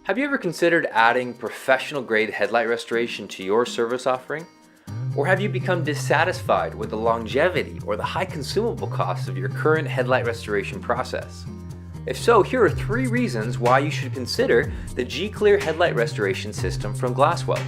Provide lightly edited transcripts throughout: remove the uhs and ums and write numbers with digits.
Have you ever considered adding professional-grade headlight restoration to your service offering? Or have you become dissatisfied with the longevity or the high consumable costs of your current headlight restoration process? If so, here are 3 reasons why you should consider the Gclear headlight restoration system from Glasswell.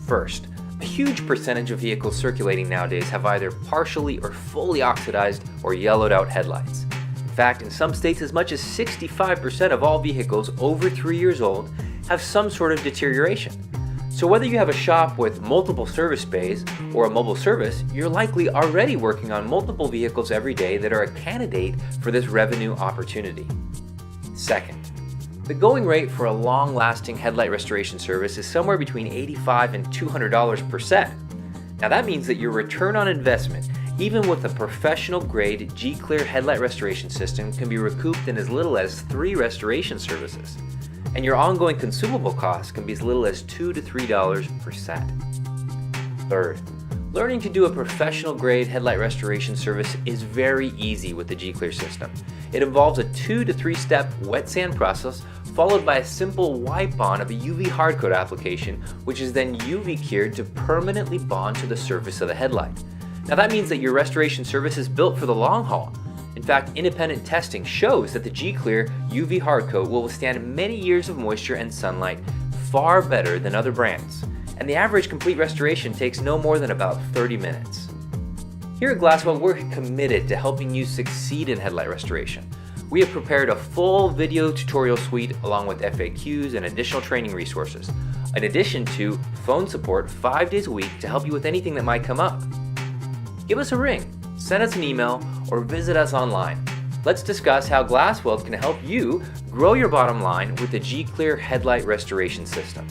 First, a huge percentage of vehicles circulating nowadays have either partially or fully oxidized or yellowed out headlights. In fact, in some states as much as 65% of all vehicles over 3 years old have some sort of deterioration. So whether you have a shop with multiple service bays or a mobile service, you're likely already working on multiple vehicles every day that are a candidate for this revenue opportunity. Second, the going rate for a long-lasting headlight restoration service is somewhere between $85 and $200 per set. Now that means that your return on investment, even with a professional-grade Gclear headlight restoration system, can be recouped in as little as 3 restoration services. And your ongoing consumable costs can be as little as $2 to $3 per set. Third, learning to do a professional-grade headlight restoration service is very easy with the Gclear system. It involves a 2 to 3 step wet sand process followed by a simple wipe-on of a UV hardcoat application, which is then UV cured to permanently bond to the surface of the headlight. Now that means that your restoration service is built for the long haul. In fact, independent testing shows that the Gclear UV hardcoat will withstand many years of moisture and sunlight far better than other brands, and the average complete restoration takes no more than about 30 minutes. Here at Glasswell, we're committed to helping you succeed in headlight restoration. We have prepared a full video tutorial suite along with FAQs and additional training resources, in addition to phone support 5 days a week to help you with anything that might come up. Give us a ring, send us an email, or visit us online. Let's discuss how Glasswell can help you grow your bottom line with the Gclear headlight restoration system.